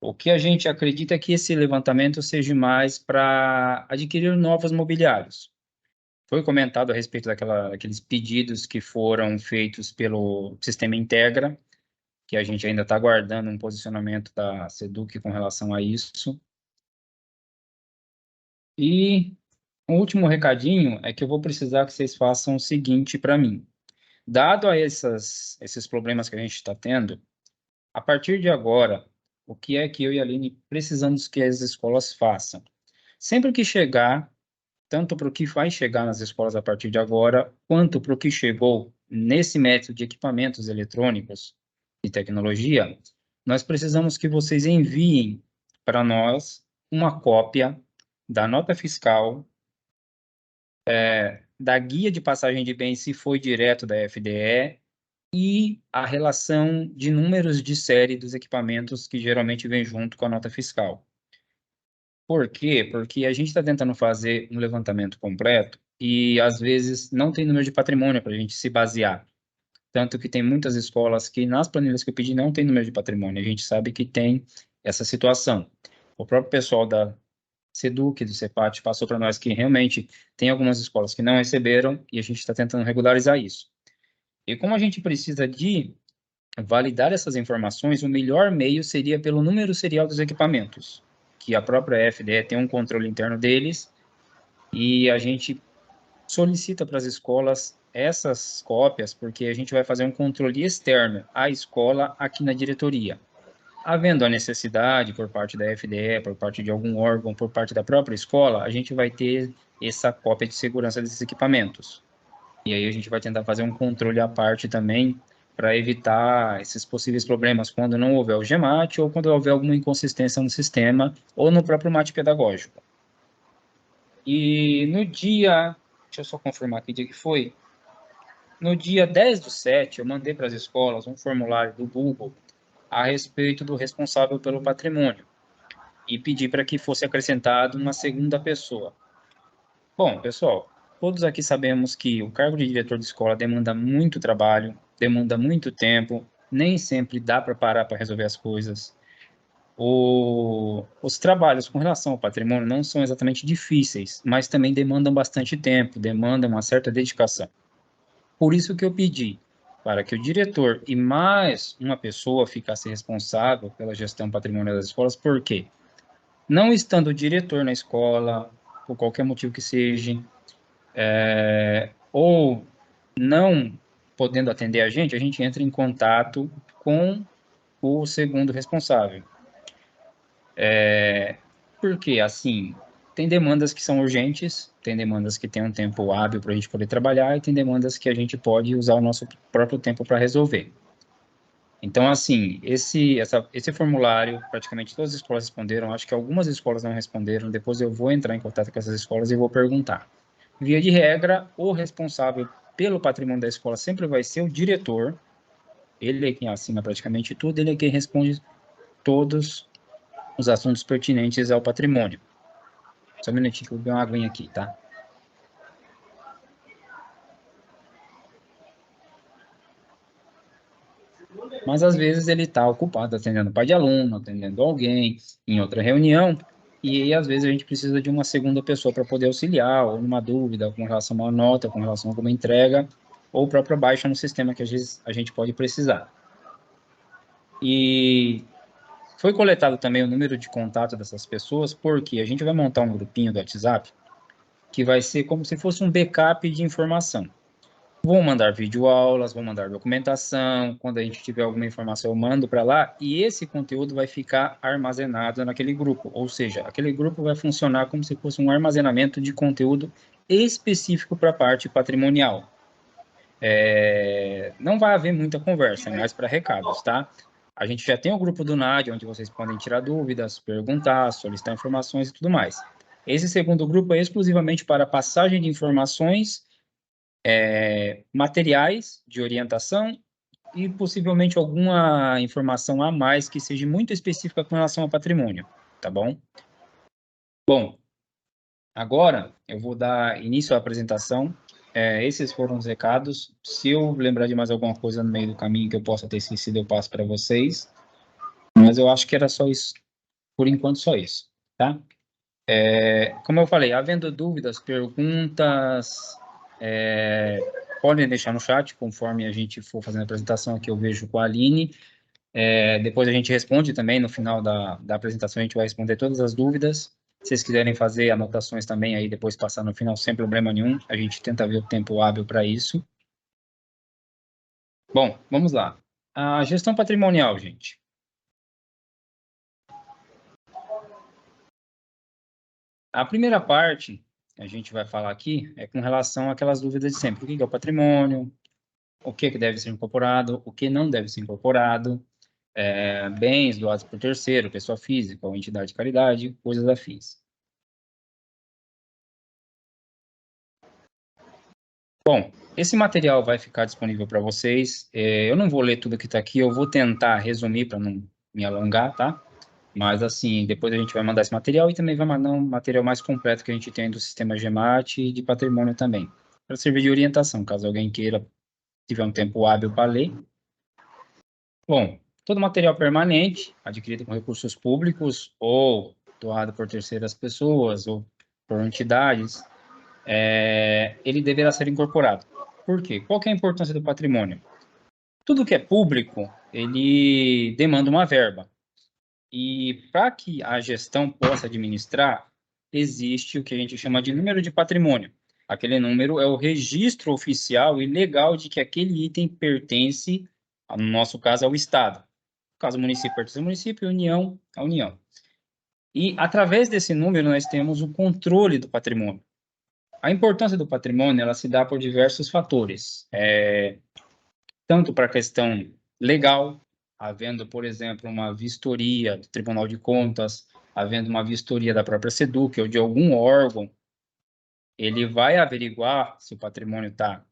O que a gente acredita é que esse levantamento seja mais para adquirir novos mobiliários. Foi comentado a respeito daqueles pedidos que foram feitos pelo Sistema Integra, que a gente ainda está aguardando um posicionamento da SEDUC com relação a isso. E o último recadinho é que eu vou precisar que vocês façam o seguinte para mim. Dado a esses problemas que a gente está tendo, a partir de agora, o que é que eu e a Aline precisamos que as escolas façam? Sempre que chegar, tanto para o que vai chegar nas escolas a partir de agora, quanto para o que chegou nesse método de equipamentos eletrônicos e tecnologia, nós precisamos que vocês enviem para nós uma cópia da nota fiscal, da guia de passagem de bens, se foi direto da FDE, e a relação de números de série dos equipamentos que geralmente vem junto com a nota fiscal. Por quê? Porque a gente está tentando fazer um levantamento completo e, às vezes, não tem número de patrimônio para a gente se basear. Tanto que tem muitas escolas que, nas planilhas que eu pedi, não tem número de patrimônio. A gente sabe que tem essa situação. O próprio pessoal da SEDUC, do CEPAT, passou para nós que realmente tem algumas escolas que não receberam e a gente está tentando regularizar isso. E como a gente precisa de validar essas informações, o melhor meio seria pelo número serial dos equipamentos, que a própria FDE tem um controle interno deles, e a gente solicita para as escolas essas cópias, porque a gente vai fazer um controle externo à escola aqui na diretoria. Havendo a necessidade por parte da FDE, por parte de algum órgão, por parte da própria escola, a gente vai ter essa cópia de segurança desses equipamentos. E aí a gente vai tentar fazer um controle à parte também para evitar esses possíveis problemas quando não houver o GEMAT ou quando houver alguma inconsistência no sistema ou no próprio MAT pedagógico. E no dia, deixa eu só confirmar que dia que foi, no dia 10/7, eu mandei para as escolas um formulário do Google a respeito do responsável pelo patrimônio e pedi para que fosse acrescentado uma segunda pessoa. Bom, pessoal, todos aqui sabemos que o cargo de diretor de escola demanda muito trabalho, demanda muito tempo, nem sempre dá para parar para resolver as coisas. Os trabalhos com relação ao patrimônio não são exatamente difíceis, mas também demandam bastante tempo, demandam uma certa dedicação. Por isso que eu pedi para que o diretor e mais uma pessoa ficasse responsável pela gestão patrimonial das escolas, por quê? Não estando o diretor na escola, por qualquer motivo que seja, ou não podendo atender a gente entra em contato com o segundo responsável. Porque, assim, tem demandas que são urgentes, tem demandas que têm um tempo hábil para a gente poder trabalhar, e tem demandas que a gente pode usar o nosso próprio tempo para resolver. Então, assim, esse formulário, praticamente todas as escolas responderam, acho que algumas escolas não responderam, depois eu vou entrar em contato com essas escolas e vou perguntar. Via de regra, o responsável pelo patrimônio da escola sempre vai ser o diretor, ele é quem assina praticamente tudo, ele é quem responde todos os assuntos pertinentes ao patrimônio. Só um minutinho que eu vou beber uma aguinha aqui, tá? Mas às vezes ele está ocupado atendendo pai de aluno, atendendo alguém em outra reunião, e aí, às vezes a gente precisa de uma segunda pessoa para poder auxiliar, ou numa dúvida com relação a uma nota, com relação a alguma entrega, ou própria baixa no sistema que às vezes a gente pode precisar. E foi coletado também o número de contato dessas pessoas, porque a gente vai montar um grupinho do WhatsApp que vai ser como se fosse um backup de informação. Vou mandar videoaulas, vou mandar documentação, quando a gente tiver alguma informação eu mando para lá, e esse conteúdo vai ficar armazenado naquele grupo, ou seja, aquele grupo vai funcionar como se fosse um armazenamento de conteúdo específico para a parte patrimonial. Não vai haver muita conversa, é mais para recados, tá? A gente já tem o grupo do NAD, onde vocês podem tirar dúvidas, perguntar, solicitar informações e tudo mais. Esse segundo grupo é exclusivamente para passagem de informações, materiais de orientação e possivelmente alguma informação a mais que seja muito específica com relação ao patrimônio, tá bom? Bom, agora eu vou dar início à apresentação. Esses foram os recados. Se eu lembrar de mais alguma coisa no meio do caminho que eu possa ter esquecido, eu passo para vocês. Mas eu acho que era só isso Por enquanto, só isso, tá? Como eu falei, havendo dúvidas, perguntas, podem deixar no chat, conforme a gente for fazendo a apresentação aqui, eu vejo com a Aline. Depois a gente responde também, no final da apresentação, a gente vai responder todas as dúvidas. Se vocês quiserem fazer anotações também, aí depois passar no final, sem problema nenhum, a gente tenta ver o tempo hábil para isso. Bom, vamos lá. A gestão patrimonial, gente. A primeira parte que a gente vai falar aqui é com relação àquelas dúvidas de sempre. O que é o patrimônio? O que deve ser incorporado? O que não deve ser incorporado? Bens doados por terceiro, pessoa física ou entidade de caridade, coisas afins. Bom, esse material vai ficar disponível para vocês. Eu não vou ler tudo que está aqui, eu vou tentar resumir para não me alongar, tá? Mas, assim, depois a gente vai mandar esse material e também vai mandar um material mais completo que a gente tem do sistema GEMAT e de patrimônio também, para servir de orientação, caso alguém queira, tiver um tempo hábil para ler. Bom, todo material permanente, adquirido com recursos públicos ou doado por terceiras pessoas ou por entidades, ele deverá ser incorporado. Por quê? Qual que é a importância do patrimônio? Tudo que é público, ele demanda uma verba. E para que a gestão possa administrar, existe o que a gente chama de número de patrimônio. Aquele número é o registro oficial e legal de que aquele item pertence, no nosso caso, ao Estado. No caso, o município pertence ao município, União, à União. E, através desse número, nós temos o controle do patrimônio. A importância do patrimônio, ela se dá por diversos fatores. Tanto para a questão legal, havendo, por exemplo, uma vistoria do Tribunal de Contas, havendo uma vistoria da própria SEDUC ou de algum órgão, ele vai averiguar se o patrimônio está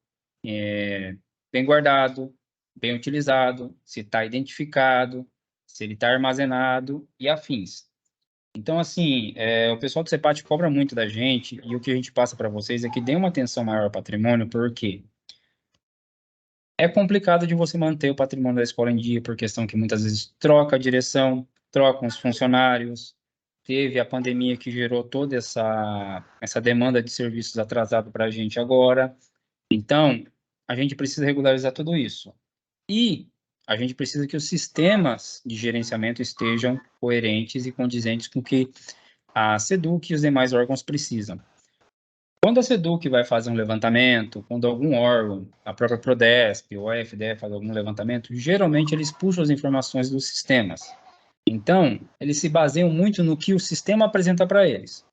bem guardado, bem utilizado, se está identificado, se ele está armazenado e afins. Então, assim, o pessoal do CEPAT cobra muito da gente e o que a gente passa para vocês é que dê uma atenção maior ao patrimônio, porque é complicado de você manter o patrimônio da escola em dia, por questão que muitas vezes troca a direção, trocam os funcionários. Teve a pandemia que gerou toda essa demanda de serviços atrasado para a gente agora. Então, a gente precisa regularizar tudo isso. E a gente precisa que os sistemas de gerenciamento estejam coerentes e condizentes com o que a SEDUC e os demais órgãos precisam. Quando a SEDUC vai fazer um levantamento, quando algum órgão, a própria Prodesp ou a FDE faz algum levantamento, geralmente eles puxam as informações dos sistemas. Então, eles se baseiam muito no que o sistema apresenta para eles.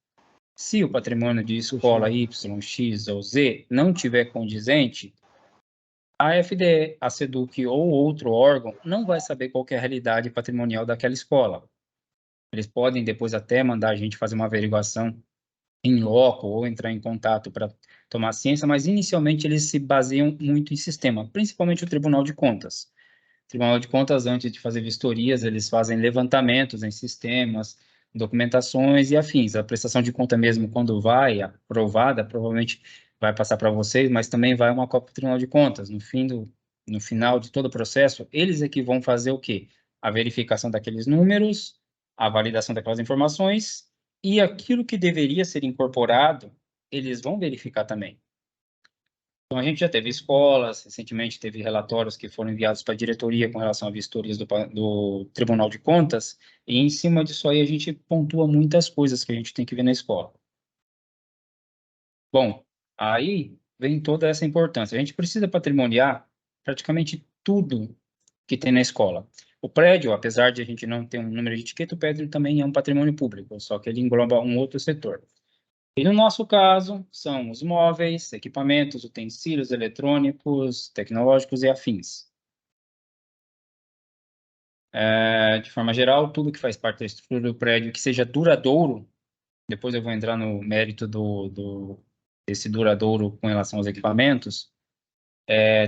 Se o patrimônio de escola Y, X ou Z não tiver condizente, a FDE, a SEDUC ou outro órgão não vai saber qual é a realidade patrimonial daquela escola. Eles podem depois até mandar a gente fazer uma averiguação em loco ou entrar em contato para tomar ciência, mas inicialmente eles se baseiam muito em sistema, principalmente o Tribunal de Contas. O Tribunal de Contas, antes de fazer vistorias, eles fazem levantamentos em sistemas, documentações e afins. A prestação de conta mesmo, quando vai aprovada, provavelmente vai passar para vocês, mas também vai uma cópia do Tribunal de Contas. No final de todo o processo, eles é que vão fazer o quê? A verificação daqueles números, a validação daquelas informações e aquilo que deveria ser incorporado, eles vão verificar também. Então, a gente já teve escolas, recentemente teve relatórios que foram enviados para a diretoria com relação a vistorias do Tribunal de Contas, e em cima disso aí a gente pontua muitas coisas que a gente tem que ver na escola. Bom, aí vem toda essa importância. A gente precisa patrimoniar praticamente tudo que tem na escola. O prédio, apesar de a gente não ter um número de etiqueta, o prédio também é um patrimônio público, só que ele engloba um outro setor. E no nosso caso, são os móveis, equipamentos, utensílios eletrônicos, tecnológicos e afins. De forma geral, tudo que faz parte da estrutura do prédio que seja duradouro, depois eu vou entrar no mérito desse duradouro com relação aos equipamentos,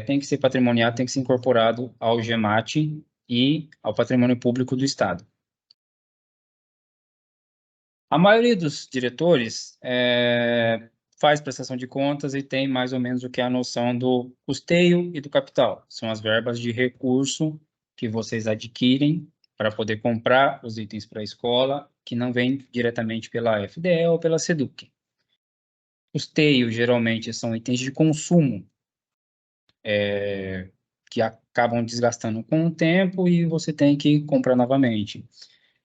tem que ser patrimoniado, tem que ser incorporado ao GEMAT e ao patrimônio público do Estado. A maioria dos diretores faz prestação de contas e tem mais ou menos o que é a noção do custeio e do capital. São as verbas de recurso que vocês adquirem para poder comprar os itens para a escola que não vêm diretamente pela FDE ou pela SEDUC. Custeio, geralmente, são itens de consumo, que acabam desgastando com o tempo e você tem que comprar novamente.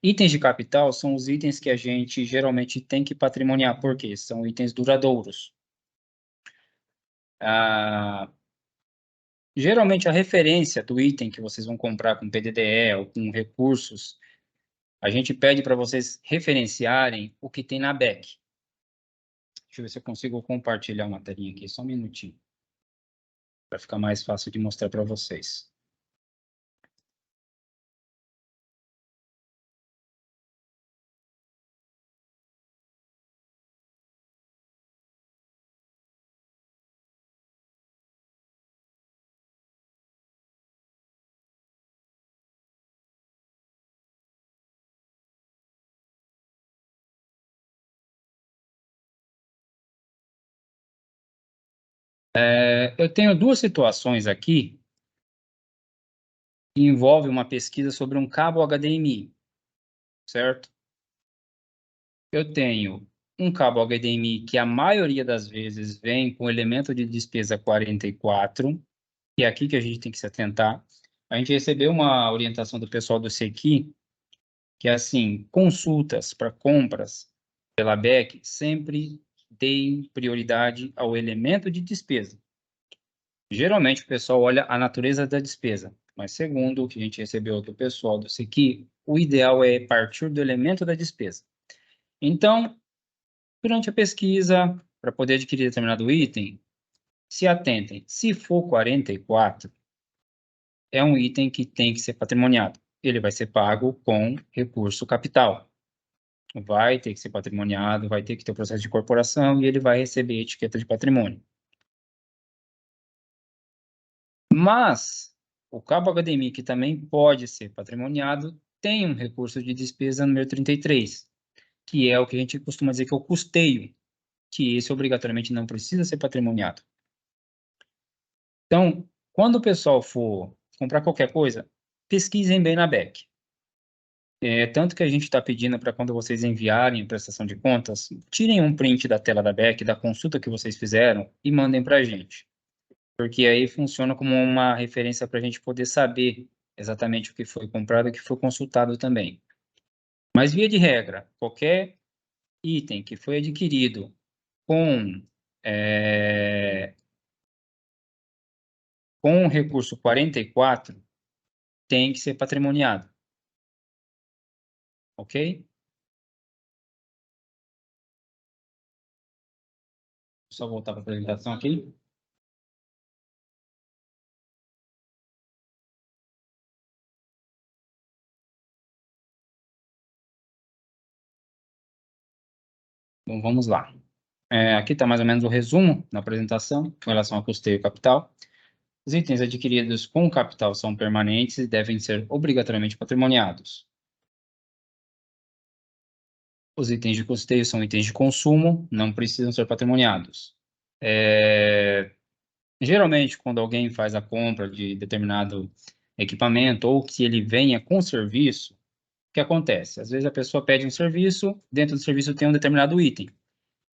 Itens de capital são os itens que a gente geralmente tem que patrimoniar, porque são itens duradouros. Geralmente, a referência do item que vocês vão comprar com PDDE ou com recursos, a gente pede para vocês referenciarem o que tem na BEC. Deixa eu ver se eu consigo compartilhar uma telinha aqui, só um minutinho, para ficar mais fácil de mostrar para vocês. Eu tenho duas situações aqui que envolvem uma pesquisa sobre um cabo HDMI, certo? Eu tenho um cabo HDMI que a maioria das vezes vem com elemento de despesa 44, e é aqui que a gente tem que se atentar. A gente recebeu uma orientação do pessoal do SEQI, que é assim, consultas para compras pela BEC, sempre deem prioridade ao elemento de despesa. Geralmente o pessoal olha a natureza da despesa, mas segundo o que a gente recebeu do pessoal do SEQI, o ideal é partir do elemento da despesa. Então, durante a pesquisa, para poder adquirir determinado item, se atentem, se for 44, é um item que tem que ser patrimoniado. Ele vai ser pago com recurso capital. Vai ter que ser patrimoniado, vai ter que ter o processo de incorporação e ele vai receber a etiqueta de patrimônio. Mas o cabo HDMI, que também pode ser patrimoniado, tem um recurso de despesa número 33, que é o que a gente costuma dizer que é o custeio, que esse obrigatoriamente não precisa ser patrimoniado. Então, quando o pessoal for comprar qualquer coisa, pesquisem bem na BEC. Tanto que a gente está pedindo para quando vocês enviarem a prestação de contas, tirem um print da tela da BEC, da consulta que vocês fizeram e mandem para a gente. Porque aí funciona como uma referência para a gente poder saber exatamente o que foi comprado e o que foi consultado também. Mas, via de regra, qualquer item que foi adquirido com o recurso 44 tem que ser patrimoniado. Ok? Só voltar para a apresentação aqui. Bom, vamos lá. Aqui está mais ou menos o resumo da apresentação com relação ao custeio capital. Os itens adquiridos com capital são permanentes e devem ser obrigatoriamente patrimoniados. Os itens de custeio são itens de consumo, não precisam ser patrimoniados. Geralmente, quando alguém faz a compra de determinado equipamento ou que ele venha com serviço, o que acontece? Às vezes a pessoa pede um serviço, dentro do serviço tem um determinado item.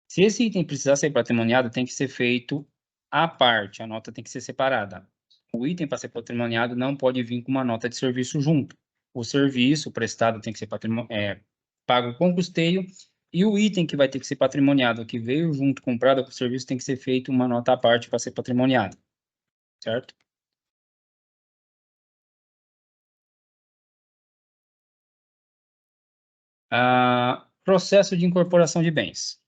Se esse item precisar ser patrimoniado, tem que ser feito à parte, a nota tem que ser separada. O item para ser patrimoniado não pode vir com uma nota de serviço junto. O serviço prestado tem que ser pago com custeio e o item que vai ter que ser patrimoniado, que veio junto comprado com o serviço, tem que ser feito uma nota à parte para ser patrimoniado, certo? Processo de incorporação de bens.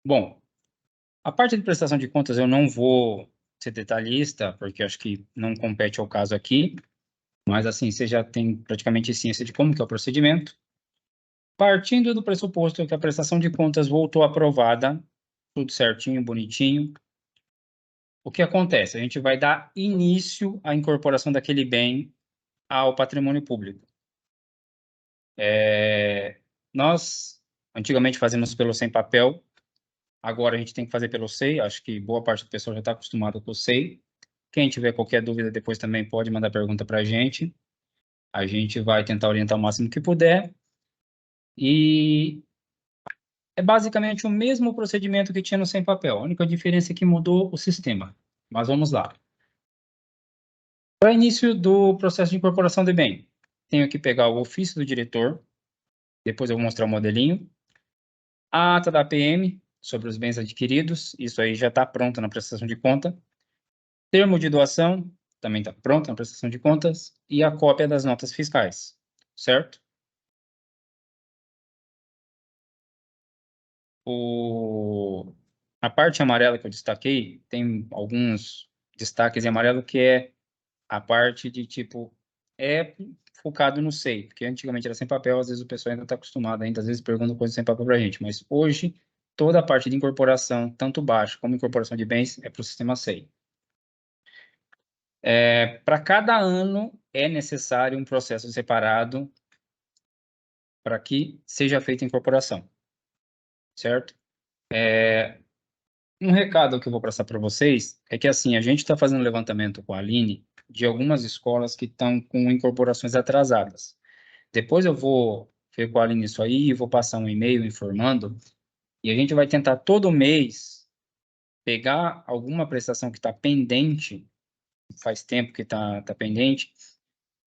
Bom, a parte de prestação de contas eu não vou ser detalhista, porque acho que não compete ao caso aqui, mas assim, você já tem praticamente ciência de como que é o procedimento. Partindo do pressuposto que a prestação de contas voltou aprovada, tudo certinho, bonitinho, o que acontece? A gente vai dar início à incorporação daquele bem ao patrimônio público. Nós, antigamente, fazíamos pelo sem papel, agora a gente tem que fazer pelo SEI, acho que boa parte do pessoal já está acostumado com o SEI. Quem tiver qualquer dúvida depois também pode mandar pergunta para a gente. A gente vai tentar orientar o máximo que puder. E é basicamente o mesmo procedimento que tinha no sem papel. A única diferença é que mudou o sistema. Mas vamos lá. Para início do processo de incorporação de bem, tenho que pegar o ofício do diretor, depois eu vou mostrar o modelinho, a ata da APM sobre os bens adquiridos, isso aí já está pronto na prestação de conta, termo de doação, também está pronto na prestação de contas, e a cópia das notas fiscais, certo? A parte amarela que eu destaquei, tem alguns destaques em amarelo que é a parte de tipo, é focado no SEI, porque antigamente era sem papel, às vezes o pessoal ainda está acostumado, ainda às vezes pergunta coisas sem papel para a gente, mas hoje toda a parte de incorporação, tanto baixa como incorporação de bens, é para o sistema SEI. Para cada ano é necessário um processo separado para que seja feita a incorporação, certo? Um recado que eu vou passar para vocês é que assim, a gente está fazendo um levantamento com a Aline de algumas escolas que estão com incorporações atrasadas. Depois eu vou ver com a Aline isso aí, vou passar um e-mail informando, e a gente vai tentar todo mês pegar alguma prestação que está pendente, faz tempo que está pendente,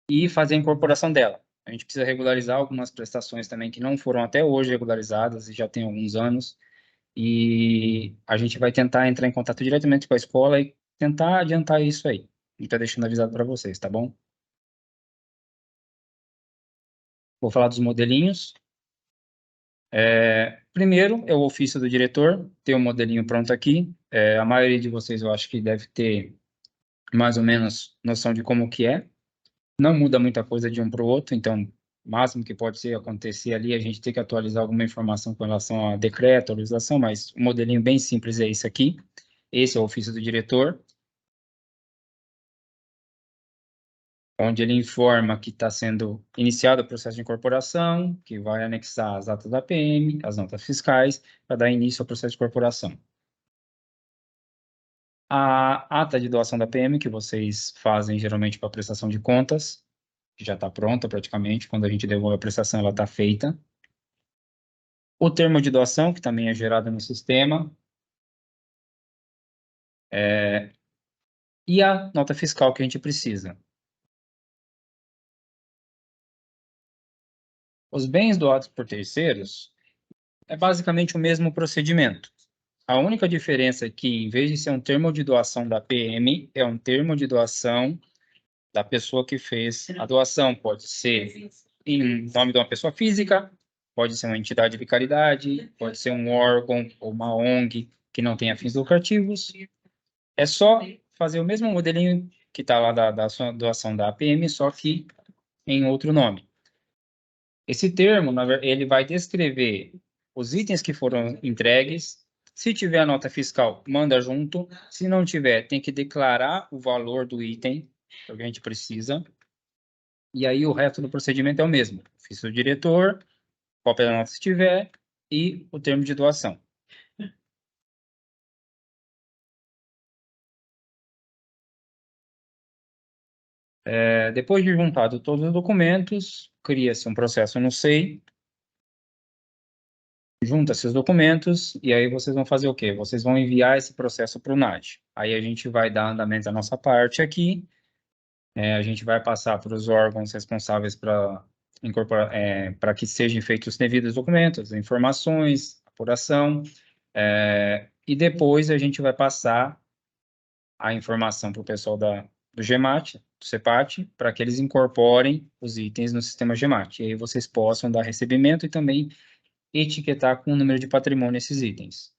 e fazer a incorporação dela. A gente precisa regularizar algumas prestações também que não foram até hoje regularizadas e já tem alguns anos, e a gente vai tentar entrar em contato diretamente com a escola e tentar adiantar isso aí. A gente está deixando avisado para vocês, tá bom? Vou falar dos modelinhos. Primeiro é o ofício do diretor, tem o modelinho pronto aqui. A maioria de vocês eu acho que deve ter mais ou menos noção de como que é. Não muda muita coisa de um para o outro, então o máximo que pode ser acontecer ali, a gente tem que atualizar alguma informação com relação a decreto, atualização, mas o modelinho bem simples é esse aqui. Esse é o ofício do diretor, onde ele informa que está sendo iniciado o processo de incorporação, que vai anexar as atas da PM, as notas fiscais, para dar início ao processo de incorporação. A ata de doação da PM, que vocês fazem geralmente para prestação de contas, que já está pronta praticamente, quando a gente devolve a prestação, ela está feita. O termo de doação, que também é gerado no sistema. E a nota fiscal que a gente precisa. Os bens doados por terceiros é basicamente o mesmo procedimento. A única diferença é que, em vez de ser um termo de doação da PM, é um termo de doação da pessoa que fez a doação. Pode ser em nome de uma pessoa física, pode ser uma entidade de caridade, pode ser um órgão ou uma ONG que não tenha fins lucrativos. É só fazer o mesmo modelinho que está lá da sua doação da APM, só que em outro nome. Esse termo, ele vai descrever os itens que foram entregues. Se tiver a nota fiscal, manda junto. Se não tiver, tem que declarar o valor do item, que a gente precisa. E aí o resto do procedimento é o mesmo. Ofício do diretor, cópia da nota se tiver, e o termo de doação. Depois de juntado todos os documentos, cria-se um processo no SEI, junta-se os documentos, e aí vocês vão fazer o quê? Vocês vão enviar esse processo para o NAD. Aí a gente vai dar andamento à nossa parte aqui, a gente vai passar para os órgãos responsáveis para incorporar, para que sejam feitos os devidos documentos, informações, apuração, e depois a gente vai passar a informação para o pessoal do GEMAT, do CEPAT, para que eles incorporem os itens no sistema GEMAT. E aí vocês possam dar recebimento e também etiquetar com o número de patrimônio esses itens.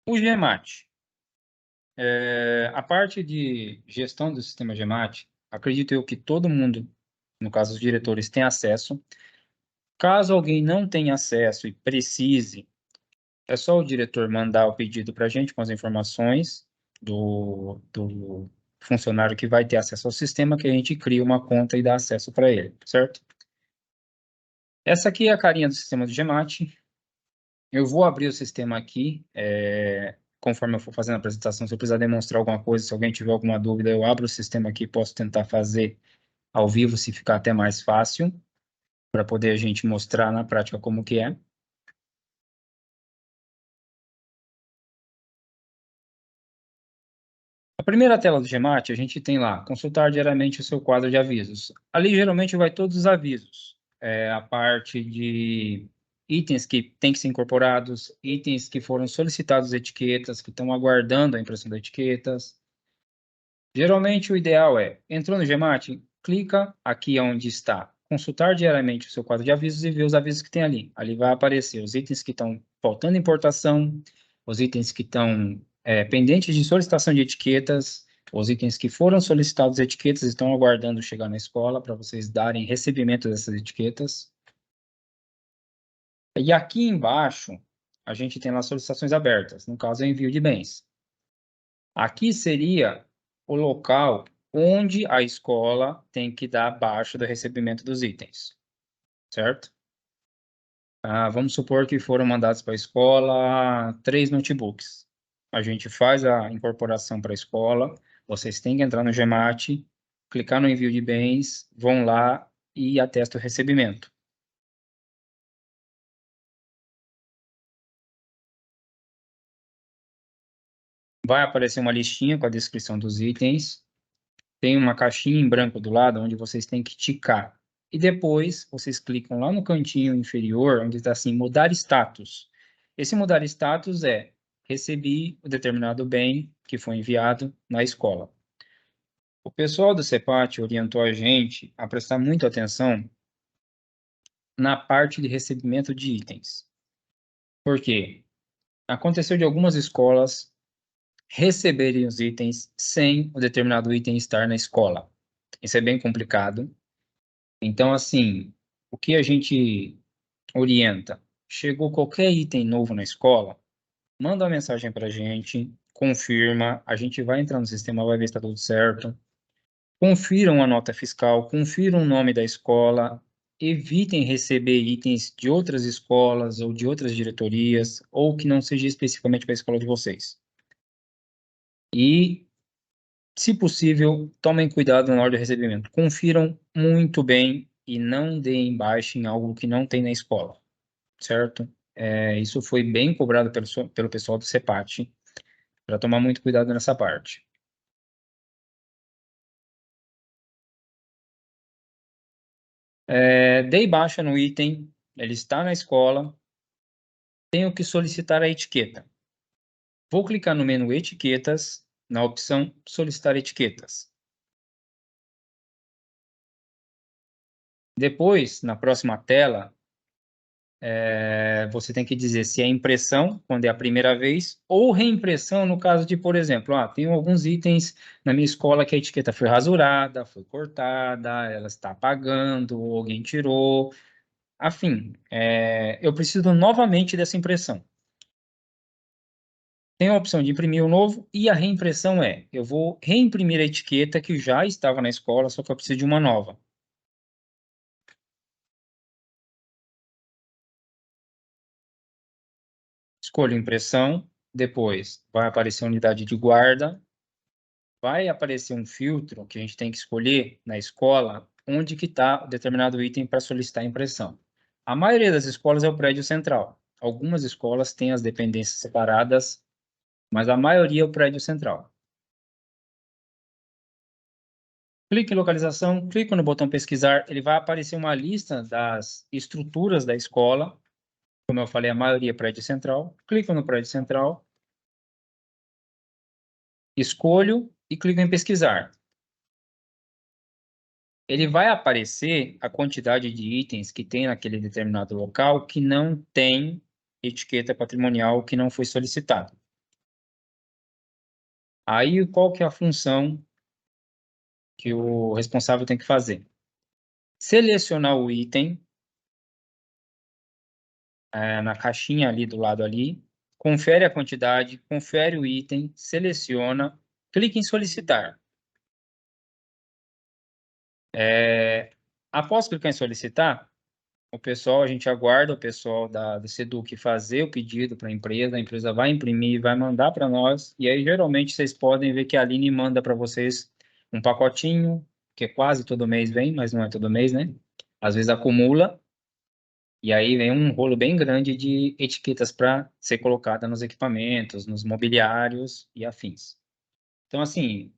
O GEMAT. A parte de gestão do sistema GEMAT, acredito eu que todo mundo, no caso os diretores, tem acesso. Caso alguém não tenha acesso e precise, é só o diretor mandar o pedido para a gente com as informações do funcionário que vai ter acesso ao sistema, que a gente cria uma conta e dá acesso para ele, certo? Essa aqui é a carinha do sistema do GEMAT. Eu vou abrir o sistema aqui, conforme eu for fazendo a apresentação, se eu precisar demonstrar alguma coisa, se alguém tiver alguma dúvida, eu abro o sistema aqui, posso tentar fazer ao vivo, se ficar até mais fácil, para poder a gente mostrar na prática como que é. A primeira tela do GMAT, a gente tem lá, consultar diariamente o seu quadro de avisos. Ali, geralmente, vai todos os avisos. A parte de itens que têm que ser incorporados, itens que foram solicitados etiquetas, que estão aguardando a impressão das etiquetas. Geralmente, o ideal é, entrou no GMAT, clica aqui onde está consultar diariamente o seu quadro de avisos e ver os avisos que tem ali. Ali vai aparecer os itens que estão faltando importação, os itens que estão pendentes de solicitação de etiquetas, os itens que foram solicitados etiquetas estão aguardando chegar na escola para vocês darem recebimento dessas etiquetas. E aqui embaixo, a gente tem lá solicitações abertas, no caso é envio de bens. Aqui seria o local onde a escola tem que dar baixa do recebimento dos itens, certo? Vamos supor que foram mandados para a escola 3 notebooks. A gente faz a incorporação para a escola, vocês têm que entrar no GMAT, clicar no envio de bens, vão lá e atestam o recebimento. Vai aparecer uma listinha com a descrição dos itens, tem uma caixinha em branco do lado onde vocês têm que ticar. E depois vocês clicam lá no cantinho inferior, onde está assim, mudar status. Esse mudar status é, recebi o determinado bem que foi enviado na escola. O pessoal do CEPAT orientou a gente a prestar muita atenção na parte de recebimento de itens. Por quê? Aconteceu de algumas escolas receberem os itens sem o determinado item estar na escola. Isso é bem complicado. Então, assim, o que a gente orienta? Chegou qualquer item novo na escola, manda uma mensagem para a gente, confirma, a gente vai entrar no sistema, vai ver se está tudo certo. Confiram a nota fiscal, confiram o nome da escola, evitem receber itens de outras escolas ou de outras diretorias, ou que não seja especificamente para a escola de vocês. E, se possível, tomem cuidado na hora do recebimento. Confiram muito bem e não deem baixa em algo que não tem na escola, certo? Isso foi bem cobrado pelo pessoal do CEPAT, para tomar muito cuidado nessa parte. Dei baixa no item, ele está na escola, tenho que solicitar a etiqueta. Vou clicar no menu Etiquetas, na opção Solicitar etiquetas. Depois, na próxima tela, você tem que dizer se é impressão, quando é a primeira vez, ou reimpressão, no caso de, por exemplo, tem alguns itens na minha escola que a etiqueta foi rasurada, foi cortada, ela está apagando, alguém tirou. Afim, eu preciso novamente dessa impressão. Tem a opção de imprimir o novo e a reimpressão eu vou reimprimir a etiqueta que já estava na escola, só que eu preciso de uma nova. Escolho impressão, depois vai aparecer a unidade de guarda, vai aparecer um filtro que a gente tem que escolher na escola onde que está determinado item para solicitar impressão. A maioria das escolas é o prédio central. Algumas escolas têm as dependências separadas, mas a maioria é o prédio central. Clique em localização, clico no botão pesquisar, ele vai aparecer uma lista das estruturas da escola. Como eu falei, a maioria é prédio central. Clico no prédio central, escolho e clico em pesquisar. Ele vai aparecer a quantidade de itens que tem naquele determinado local que não tem etiqueta patrimonial, que não foi solicitado. Aí, qual que é a função que o responsável tem que fazer? Selecionar o item na caixinha ali do lado ali, confere a quantidade, confere o item, seleciona, clique em solicitar. Após clicar em solicitar, a gente aguarda o pessoal do Seduc fazer o pedido para a empresa vai imprimir, vai mandar para nós, e aí geralmente vocês podem ver que a Aline manda para vocês um pacotinho, que é quase todo mês vem, mas não é todo mês, né? Às vezes acumula, e aí vem um rolo bem grande de etiquetas para ser colocada nos equipamentos, nos mobiliários e afins. Então, assim,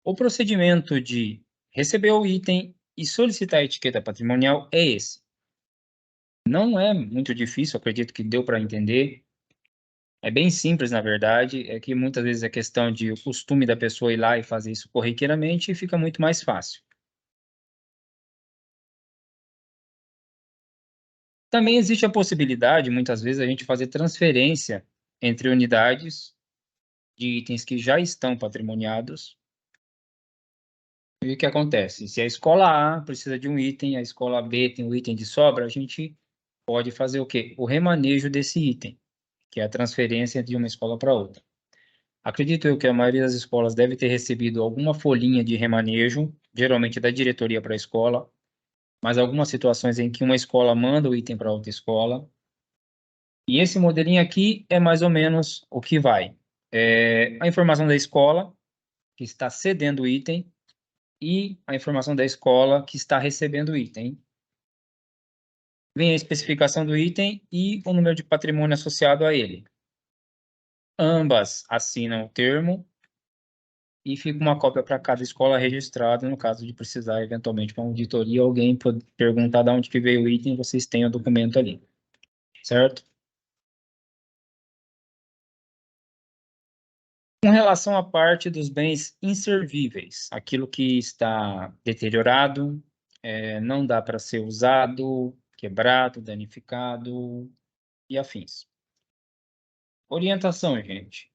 o procedimento de receber o item e solicitar a etiqueta patrimonial é esse. Não é muito difícil, acredito que deu para entender. É bem simples, na verdade. É que muitas vezes é questão de o costume da pessoa ir lá e fazer isso corriqueiramente e fica muito mais fácil. Também existe a possibilidade, muitas vezes, a gente fazer transferência entre unidades de itens que já estão patrimoniados. E o que acontece? Se a escola A precisa de um item, a escola B tem um item de sobra, a gente pode fazer o quê? O remanejo desse item, que é a transferência de uma escola para outra. Acredito eu que a maioria das escolas deve ter recebido alguma folhinha de remanejo, geralmente da diretoria para a escola, mas algumas situações em que uma escola manda o item para outra escola. E esse modelinho aqui é mais ou menos o que vai. A informação da escola, que está cedendo o item, e a informação da escola que está recebendo o item. Vem a especificação do item e o número de patrimônio associado a ele. Ambas assinam o termo e fica uma cópia para cada escola registrada, no caso de precisar eventualmente para uma auditoria, alguém perguntar de onde que veio o item, vocês têm o documento ali, certo? Com relação à parte dos bens inservíveis, aquilo que está deteriorado, não dá para ser usado, quebrado, danificado e afins. Orientação, gente.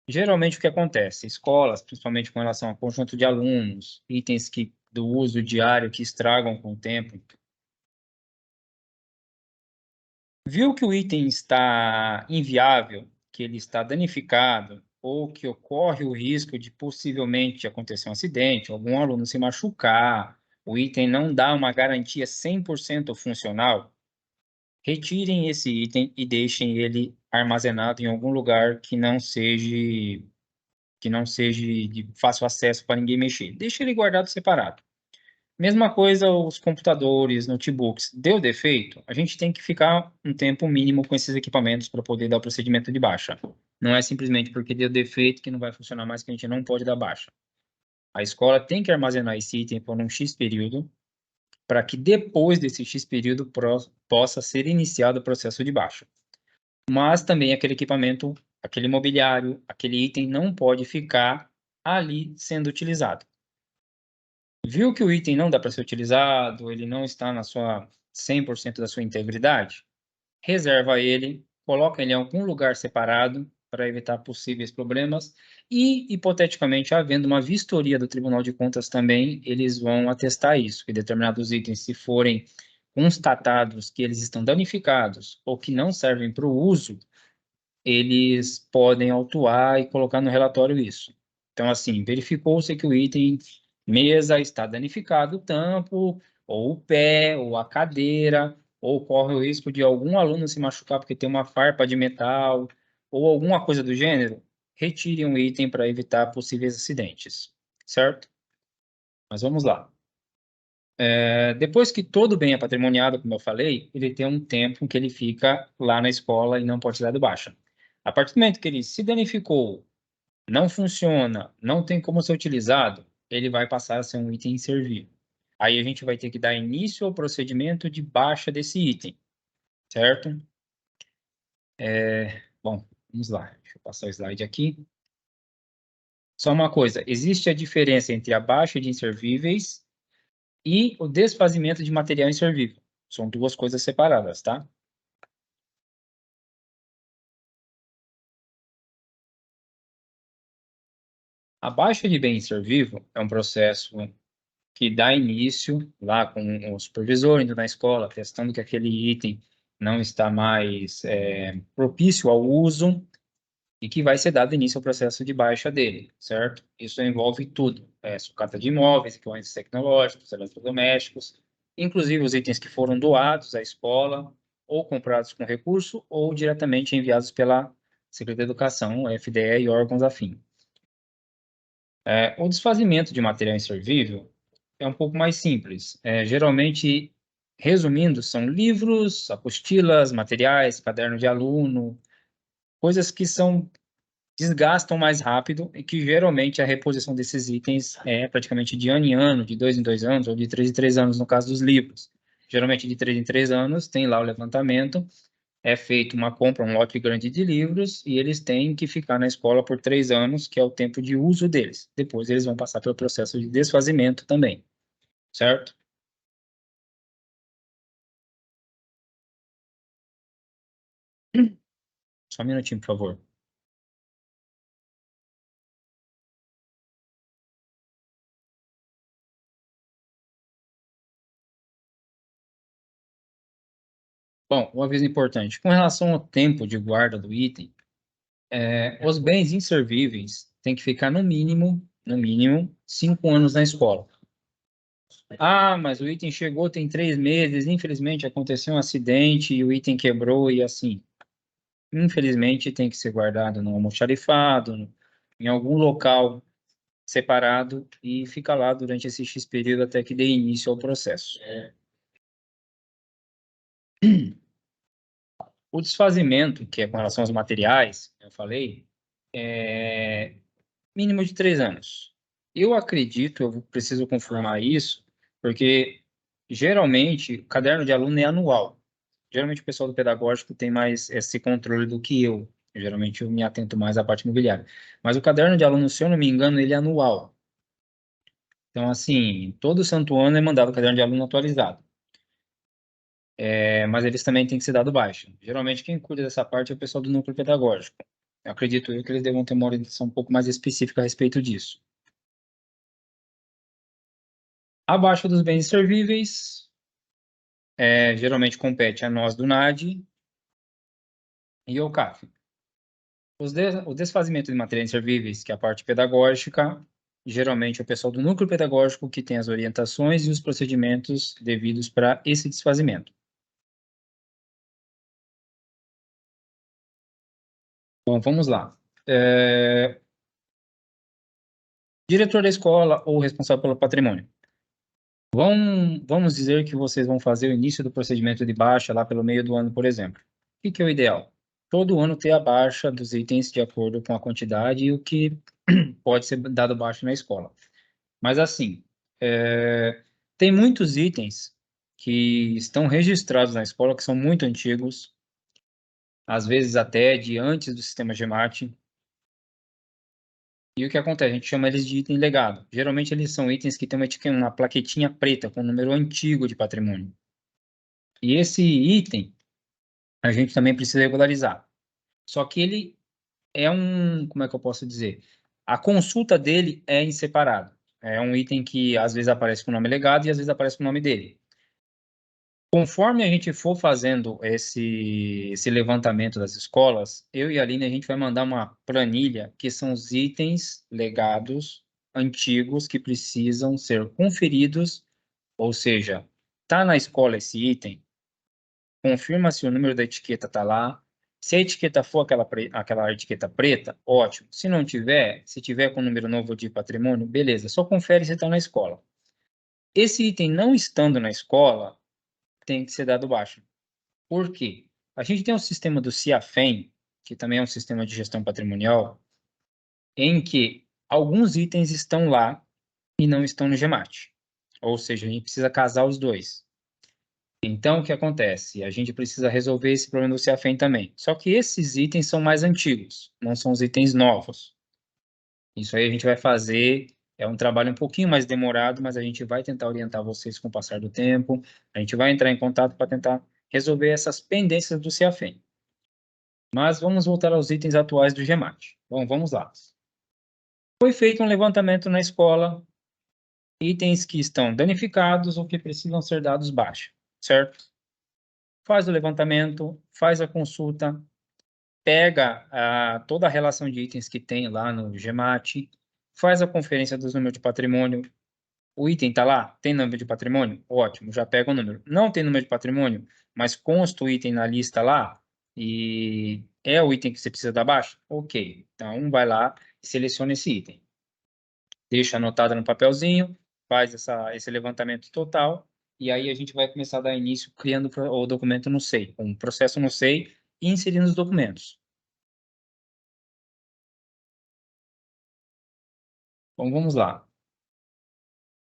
Geralmente o que acontece? Escolas, principalmente com relação a conjunto de alunos, itens que, do uso diário que estragam com o tempo. Viu que o item está inviável, que ele está danificado, ou que ocorre o risco de possivelmente acontecer um acidente, algum aluno se machucar, o item não dá uma garantia 100% funcional, retirem esse item e deixem ele armazenado em algum lugar que não seja de fácil acesso para ninguém mexer. Deixe ele guardado separado. Mesma coisa os computadores, notebooks. Deu defeito, a gente tem que ficar um tempo mínimo com esses equipamentos para poder dar o procedimento de baixa. Não é simplesmente porque deu defeito que não vai funcionar mais que a gente não pode dar baixa. A escola tem que armazenar esse item por um X período, para que depois desse X período possa ser iniciado o processo de baixa. Mas também aquele equipamento, aquele mobiliário, aquele item não pode ficar ali sendo utilizado. Viu que o item não dá para ser utilizado, ele não está na sua 100% da sua integridade? Reserva ele, coloca ele em algum lugar separado para evitar possíveis problemas e, hipoteticamente, havendo uma vistoria do Tribunal de Contas também, eles vão atestar isso, que determinados itens, se forem constatados que eles estão danificados ou que não servem para o uso, eles podem autuar e colocar no relatório isso. Então, assim, verificou-se que o item mesa está danificado, o tampo, ou o pé, ou a cadeira, ou corre o risco de algum aluno se machucar porque tem uma farpa de metal, ou alguma coisa do gênero, retirem o item para evitar possíveis acidentes, certo? Mas vamos lá. Depois que todo bem é patrimoniado, como eu falei, ele tem um tempo em que ele fica lá na escola e não pode ser dado baixa. A partir do momento que ele se danificou, não funciona, não tem como ser utilizado, ele vai passar a ser um item inservível. Aí a gente vai ter que dar início ao procedimento de baixa desse item, certo? Bom, vamos lá. Deixa eu passar o slide aqui. Só uma coisa, existe a diferença entre a baixa de inservíveis e o desfazimento de material inservível. São duas coisas separadas, tá? A baixa de bem inservível é um processo que dá início lá com o supervisor indo na escola, testando que aquele item não está mais propício ao uso e que vai ser dado início ao processo de baixa dele, certo? Isso envolve tudo, sucata de imóveis, equipamentos tecnológicos, eletrodomésticos inclusive os itens que foram doados à escola, ou comprados com recurso, ou diretamente enviados pela Secretaria de Educação, FDE e órgãos afins. O desfazimento de material inservível é um pouco mais simples. Geralmente, resumindo, são livros, apostilas, materiais, caderno de aluno, coisas que desgastam mais rápido e que geralmente a reposição desses itens é praticamente de ano em ano, de 2 em 2 anos, ou de 3 em 3 anos, no caso dos livros. Geralmente de 3 em 3 anos, tem lá o levantamento, é feito uma compra, um lote grande de livros, e eles têm que ficar na escola por 3 anos, que é o tempo de uso deles. Depois eles vão passar pelo processo de desfazimento também, certo? Só um minutinho, por favor. Bom, um aviso importante. Com relação ao tempo de guarda do item, os bens inservíveis têm que ficar no mínimo, 5 anos na escola. Ah, mas o item chegou tem 3 meses, infelizmente aconteceu um acidente e o item quebrou e assim. Infelizmente tem que ser guardado no almoxarifado, em algum local separado e fica lá durante esse X período até que dê início ao processo. O desfazimento, que é com relação aos materiais, eu falei, é mínimo de 3 anos. Eu acredito, eu preciso confirmar isso, porque geralmente o caderno de aluno é anual. Geralmente o pessoal do pedagógico tem mais esse controle do que eu. Geralmente eu me atento mais à parte imobiliária. Mas o caderno de aluno, se eu não me engano, ele é anual. Então, assim, todo santo ano é mandado o caderno de aluno atualizado. Mas eles também têm que ser dado baixa. Geralmente quem cuida dessa parte é o pessoal do núcleo pedagógico. Eu acredito eu que eles devam ter uma orientação um pouco mais específica a respeito disso. Abaixo dos bens servíveis, geralmente compete a nós do NAD e ao CAF. O desfazimento de materiais inservíveis, que é a parte pedagógica, geralmente é o pessoal do núcleo pedagógico que tem as orientações e os procedimentos devidos para esse desfazimento. Bom, vamos lá. Diretor da escola ou responsável pelo patrimônio. Vamos dizer que vocês vão fazer o início do procedimento de baixa lá pelo meio do ano, por exemplo. O que é o ideal? Todo ano ter a baixa dos itens de acordo com a quantidade e o que pode ser dado baixa na escola. Mas assim, tem muitos itens que estão registrados na escola que são muito antigos, às vezes até de antes do sistema GEMAT. E o que acontece? A gente chama eles de item legado. Geralmente eles são itens que têm uma plaquetinha preta com um número antigo de patrimônio. E esse item a gente também precisa regularizar. Só que ele como é que eu posso dizer? A consulta dele é em separado. É um item que às vezes aparece com o nome legado e às vezes aparece com o nome dele. Conforme a gente for fazendo esse levantamento das escolas, eu e a Aline, a gente vai mandar uma planilha que são os itens legados antigos que precisam ser conferidos, ou seja, tá na escola esse item, confirma se o número da etiqueta está lá. Se a etiqueta for aquela etiqueta preta, ótimo. Se não tiver, se tiver com o número novo de patrimônio, beleza, só confere se está na escola. Esse item não estando na escola, tem que ser dado baixa. Por quê? A gente tem um sistema do CIAFEM, que também é um sistema de gestão patrimonial, em que alguns itens estão lá e não estão no GEMAT. Ou seja, a gente precisa casar os dois. Então, o que acontece? A gente precisa resolver esse problema do CIAFEM também. Só que esses itens são mais antigos, não são os itens novos. Isso aí a gente vai fazer, é um trabalho um pouquinho mais demorado, mas a gente vai tentar orientar vocês com o passar do tempo. A gente vai entrar em contato para tentar resolver essas pendências do CIAFEM. Mas vamos voltar aos itens atuais do GEMAT. Bom, vamos lá. Foi feito um levantamento na escola, itens que estão danificados ou que precisam ser dados baixa, certo? Faz o levantamento, faz a consulta, pega toda a relação de itens que tem lá no GEMAT, faz a conferência dos números de patrimônio, O item está lá? Tem número de patrimônio? Ótimo, já pega o número. Não tem número de patrimônio, mas consta o item na lista lá e é o item que você precisa da baixa? Ok. Então, vai lá e seleciona esse item. Deixa anotado no papelzinho, faz esse levantamento total e aí a gente vai começar a dar início criando o documento no SEI, um processo no SEI e inserindo os documentos. Então, vamos lá.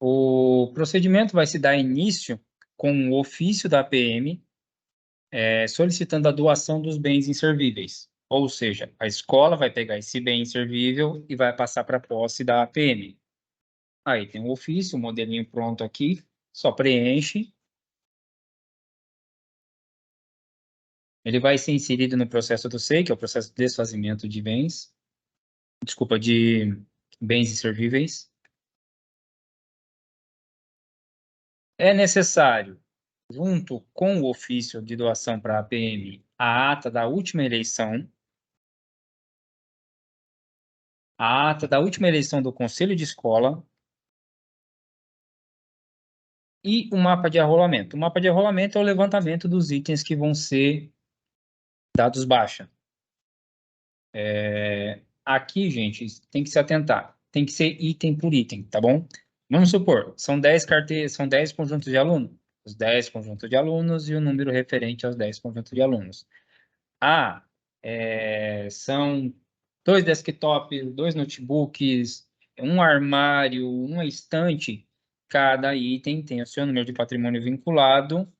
O procedimento vai se dar início com o ofício da APM, solicitando a doação dos bens inservíveis. Ou seja, a escola vai pegar esse bem inservível e vai passar para a posse da APM. Aí tem o ofício, o modelinho pronto aqui, só preenche. Ele vai ser inserido no processo do SEI, que é o processo de desfazimento de bens, desculpa, de bens inservíveis. É necessário, junto com o ofício de doação para a APM, a ata da última eleição, a ata da última eleição do Conselho de Escola e o mapa de arrolamento. O mapa de arrolamento é o levantamento dos itens que vão ser dados baixa. Aqui, gente, tem que se atentar. Tem que ser item por item, tá bom? Vamos supor, são 10 carteiras, são 10 conjuntos de alunos. Os 10 conjuntos de alunos e o número referente aos 10 conjuntos de alunos. Ah, são 2 desktops, 2 notebooks, um armário, uma estante. Cada item tem o seu número de patrimônio vinculado.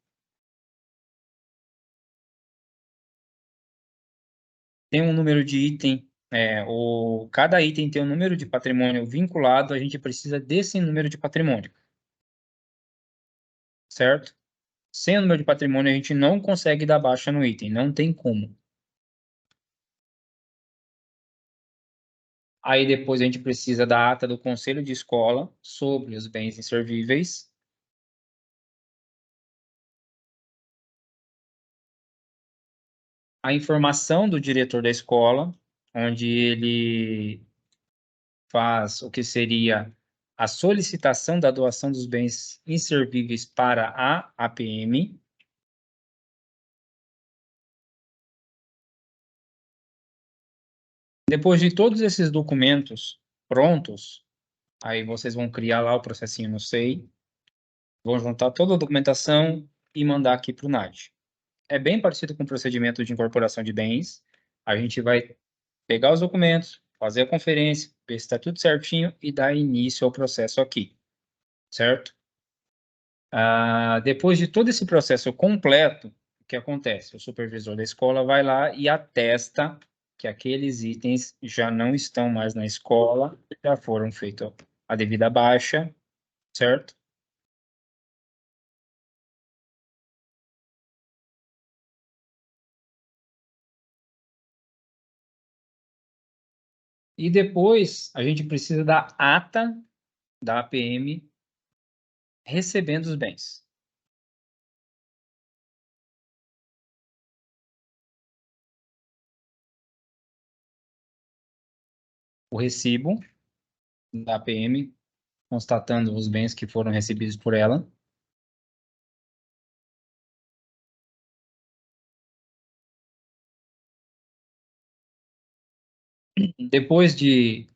Tem um número de item, cada item tem um número de patrimônio vinculado, a gente precisa desse número de patrimônio, certo? Sem o número de patrimônio, a gente não consegue dar baixa no item, não tem como. Aí depois a gente precisa da ata do conselho de escola sobre os bens inservíveis. A informação do diretor da escola, onde ele faz o que seria a solicitação da doação dos bens inservíveis para a APM. Depois de todos esses documentos prontos, aí vocês vão criar lá o processinho no SEI, vão juntar toda a documentação e mandar aqui para o NAD. É bem parecido com o procedimento de incorporação de bens. A gente vai pegar os documentos, fazer a conferência, ver se está tudo certinho e dar início ao processo aqui, certo? Depois de todo esse processo completo, o que acontece? O supervisor da escola vai lá e atesta que aqueles itens já não estão mais na escola, já foram feitos a devida baixa, certo? E depois a gente precisa da ata da APM recebendo os bens. O recibo da APM constatando os bens que foram recebidos por ela. Depois de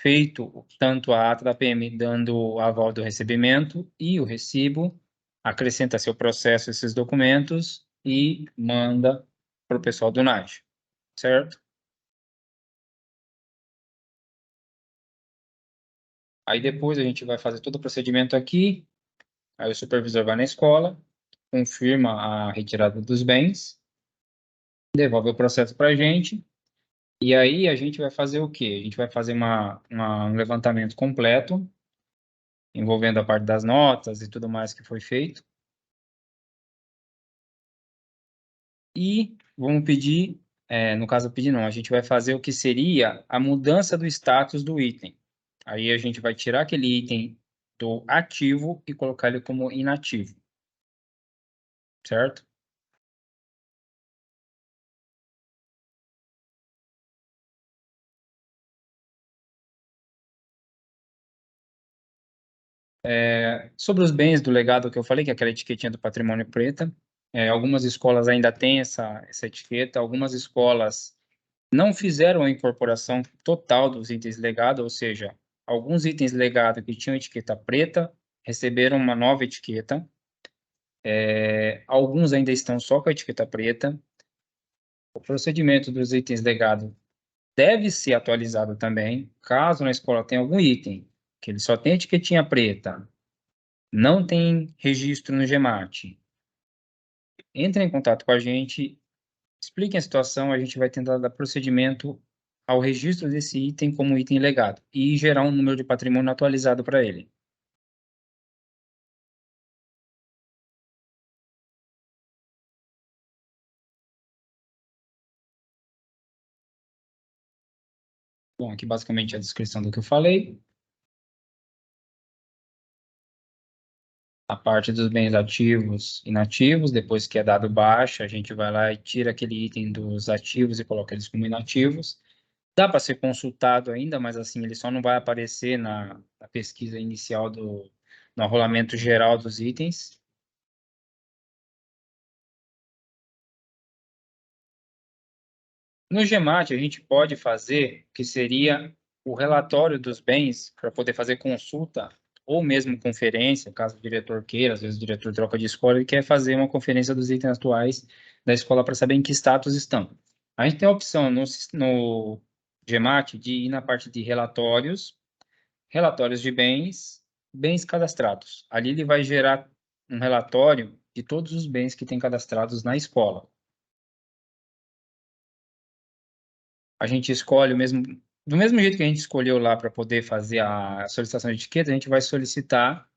feito tanto a ata da PM dando o aval do recebimento e o recibo, acrescenta seu processo esses documentos e manda para o pessoal do NAD, certo? Aí depois a gente vai fazer todo o procedimento aqui, aí o supervisor vai na escola, confirma a retirada dos bens, devolve o processo para a gente, e aí a gente vai fazer o quê? A gente vai fazer um levantamento completo, envolvendo a parte das notas e tudo mais que foi feito. E vamos pedir, no caso pedir não, a gente vai fazer o que seria a mudança do status do item. Aí a gente vai tirar aquele item do ativo e colocar ele como inativo, certo? Sobre os bens do legado que eu falei, que é aquela etiquetinha do patrimônio preta, algumas escolas ainda têm essa etiqueta, algumas escolas não fizeram a incorporação total dos itens legado, ou seja, alguns itens legado que tinham etiqueta preta receberam uma nova etiqueta, alguns ainda estão só com a etiqueta preta. O procedimento dos itens legado deve ser atualizado também, caso na escola tenha algum item que ele só tem etiquetinha preta, não tem registro no GEMAT, entre em contato com a gente, expliquem a situação, a gente vai tentar dar procedimento ao registro desse item como item legado e gerar um número de patrimônio atualizado para ele. Bom, aqui basicamente a descrição do que eu falei. A parte dos bens ativos e inativos, depois que é dado baixa, a gente vai lá e tira aquele item dos ativos e coloca eles como inativos. Dá para ser consultado ainda, mas assim, ele só não vai aparecer na pesquisa inicial no arrolamento geral dos itens. No GEMAT, a gente pode fazer que seria o relatório dos bens para poder fazer consulta ou mesmo conferência, caso o diretor queira, às vezes o diretor troca de escola e quer fazer uma conferência dos itens atuais da escola para saber em que status estão. A gente tem a opção no GEMAT de ir na parte de relatórios, relatórios de bens, bens cadastrados. Ali ele vai gerar um relatório de todos os bens que tem cadastrados na escola. A gente escolhe o mesmo, do mesmo jeito que a gente escolheu lá para poder fazer a solicitação de etiqueta, a gente vai solicitar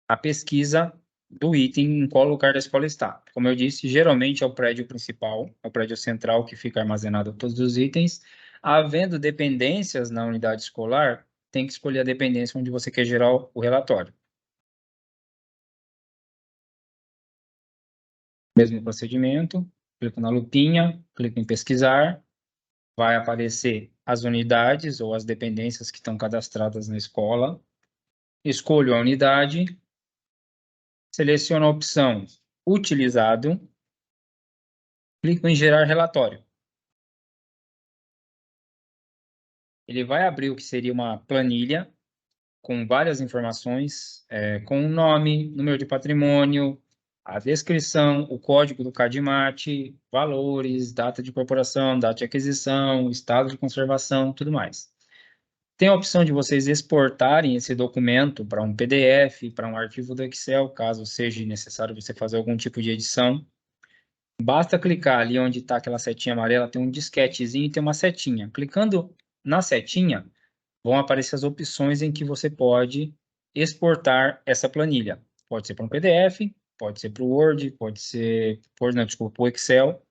a pesquisa do item em qual lugar da escola está. Como eu disse, geralmente é o prédio principal, é o prédio central que fica armazenado todos os itens. Havendo dependências na unidade escolar, tem que escolher a dependência onde você quer gerar o relatório. Mesmo procedimento, clico na lupinha, clico em pesquisar, vai aparecer as unidades ou as dependências que estão cadastradas na escola. Escolho a unidade, seleciono a opção utilizado, clico em gerar relatório. Ele vai abrir o que seria uma planilha com várias informações, com o nome, número de patrimônio, a descrição, o código do CADMAT, valores, data de incorporação, data de aquisição, estado de conservação, tudo mais. Tem a opção de vocês exportarem esse documento para um PDF, para um arquivo do Excel, caso seja necessário você fazer algum tipo de edição. Basta clicar ali onde está aquela setinha amarela, tem um disquetezinho e tem uma setinha. Clicando na setinha, vão aparecer as opções em que você pode exportar essa planilha. Pode ser para um PDF, pode ser para o Word, pode ser, não, desculpa, para o Excel.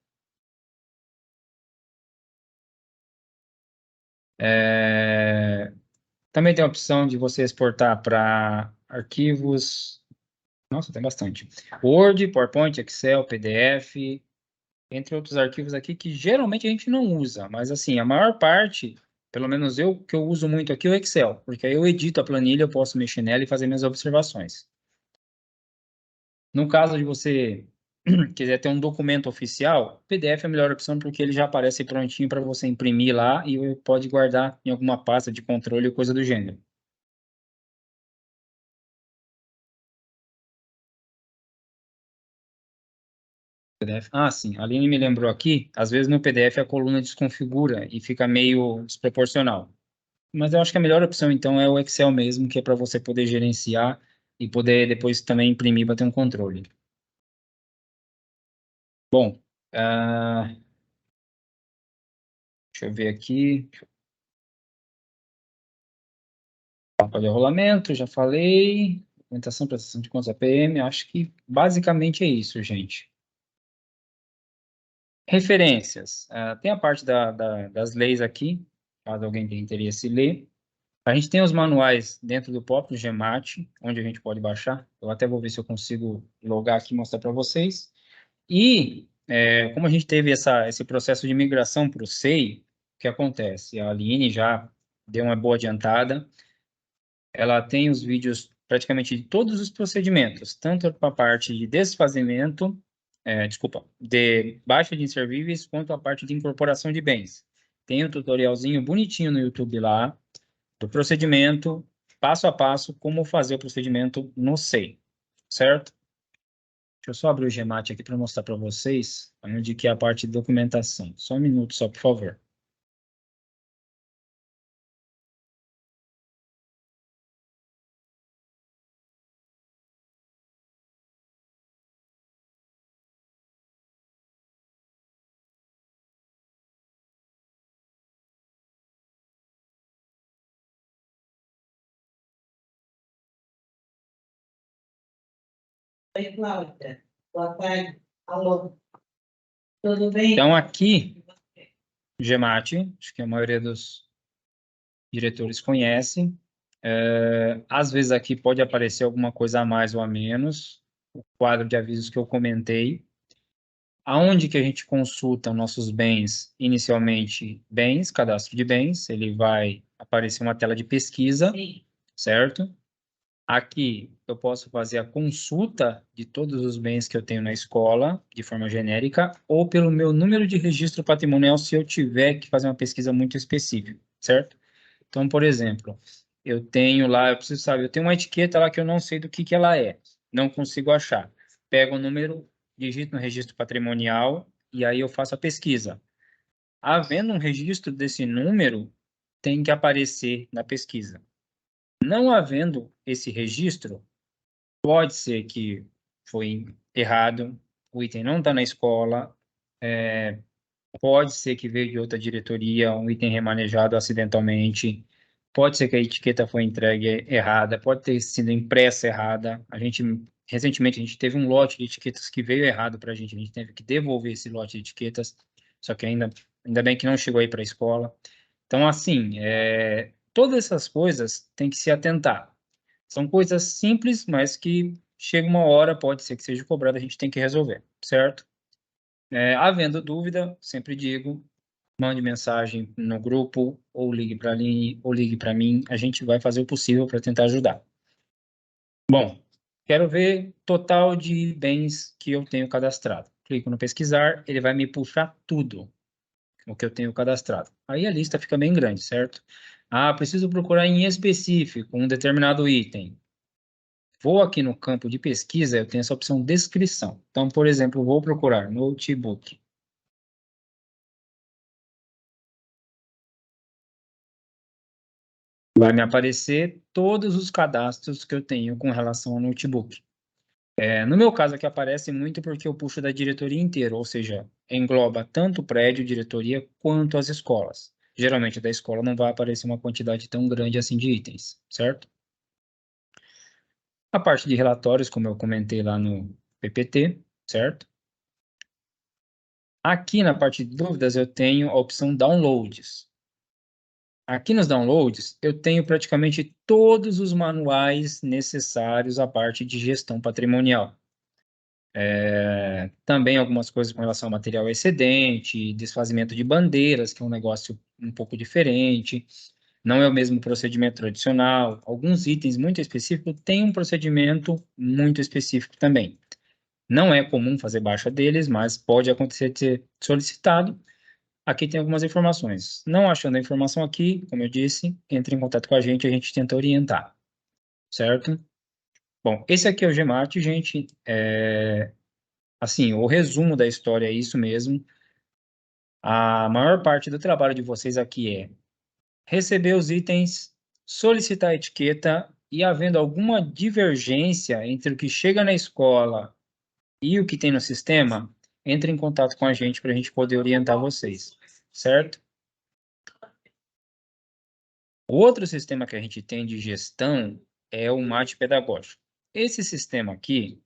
Também tem a opção de você exportar para arquivos. Nossa, tem bastante. Word, PowerPoint, Excel, PDF, entre outros arquivos aqui que geralmente a gente não usa, mas assim, a maior parte, pelo menos eu, que eu uso muito aqui é o Excel, porque aí eu edito a planilha, eu posso mexer nela e fazer minhas observações. No caso de você quiser ter um documento oficial, PDF é a melhor opção porque ele já aparece prontinho para você imprimir lá e pode guardar em alguma pasta de controle ou coisa do gênero. PDF. Ah, sim. A Aline me lembrou aqui, às vezes no PDF a coluna desconfigura e fica meio desproporcional. Mas eu acho que a melhor opção, então, é o Excel mesmo, que é para você poder gerenciar e poder depois também imprimir para ter um controle. Bom, deixa eu ver aqui. Mapa de rolamento, já falei. Documentação, prestação de contas APM. Acho que basicamente é isso, gente. Referências. Tem a parte das leis aqui, caso alguém tenha interesse em ler. A gente tem os manuais dentro do próprio GEMAT, onde a gente pode baixar. Eu até vou ver se eu consigo logar aqui e mostrar para vocês. E, como a gente teve esse processo de migração para o SEI, o que acontece? A Aline já deu uma boa adiantada. Ela tem os vídeos praticamente de todos os procedimentos, tanto para a parte de desfazimento, de baixa de inservíveis, quanto a parte de incorporação de bens. Tem um tutorialzinho bonitinho no YouTube lá, do procedimento, passo a passo, como fazer o procedimento no SEI, certo? Deixa eu só abrir o Gmat aqui para mostrar para vocês onde que é a parte de documentação. Só um minuto, só, por favor. Oi, Cláudia. Boa tarde. Alô. Tudo bem? Então, aqui, Gmat, acho que a maioria dos diretores conhece. Às vezes aqui pode aparecer alguma coisa a mais ou a menos. O quadro de avisos que eu comentei. Aonde que a gente consulta nossos bens? Inicialmente, bens, cadastro de bens. Ele vai aparecer uma tela de pesquisa, Sim. certo? Aqui eu posso fazer a consulta de todos os bens que eu tenho na escola, de forma genérica, ou pelo meu número de registro patrimonial, se eu tiver que fazer uma pesquisa muito específica, certo? Então, por exemplo, eu tenho lá, eu preciso saber, eu tenho uma etiqueta lá que eu não sei do que ela é, não consigo achar. Pego o número, digito no registro patrimonial e aí eu faço a pesquisa. Havendo um registro desse número, tem que aparecer na pesquisa. Não havendo esse registro, pode ser que foi errado, o item não está na escola, pode ser que veio de outra diretoria, um item remanejado acidentalmente, pode ser que a etiqueta foi entregue errada, pode ter sido impressa errada. Recentemente, a gente teve um lote de etiquetas que veio errado para a gente teve que devolver esse lote de etiquetas, só que ainda bem que não chegou aí para a escola. Então, assim, todas essas coisas tem que se atentar. São coisas simples, mas que chega uma hora, pode ser que seja cobrado, a gente tem que resolver, certo? Havendo dúvida, sempre digo, mande mensagem no grupo, ou ligue para a Aline, ou ligue para mim, a gente vai fazer o possível para tentar ajudar. Bom, quero ver total de bens que eu tenho cadastrado. Clico no pesquisar, ele vai me puxar tudo o que eu tenho cadastrado. Aí a lista fica bem grande, certo? Ah, preciso procurar em específico um determinado item. Vou aqui no campo de pesquisa, eu tenho essa opção descrição. Então, por exemplo, vou procurar notebook. Vai me aparecer todos os cadastros que eu tenho com relação ao notebook. No meu caso aqui aparece muito porque eu puxo da diretoria inteira, ou seja, engloba tanto o prédio, diretoria, quanto as escolas. Geralmente da escola não vai aparecer uma quantidade tão grande assim de itens, certo? A parte de relatórios, como eu comentei lá no PPT, certo? Aqui na parte de dúvidas eu tenho a opção downloads. Aqui nos downloads eu tenho praticamente todos os manuais necessários à parte de gestão patrimonial. Também algumas coisas com relação ao material excedente, desfazimento de bandeiras, que é um negócio um pouco diferente. Não é o mesmo procedimento tradicional. Alguns itens muito específicos têm um procedimento muito específico também. Não é comum fazer baixa deles, mas pode acontecer de ser solicitado. Aqui tem algumas informações. Não achando a informação aqui, como eu disse, entre em contato com a gente tenta orientar, certo? Bom, esse aqui é o Gmat, gente. Assim, o resumo da história é isso mesmo. A maior parte do trabalho de vocês aqui é receber os itens, solicitar a etiqueta e, havendo alguma divergência entre o que chega na escola e o que tem no sistema, entre em contato com a gente para a gente poder orientar vocês, certo? O outro sistema que a gente tem de gestão é o MAT pedagógico. Esse sistema aqui,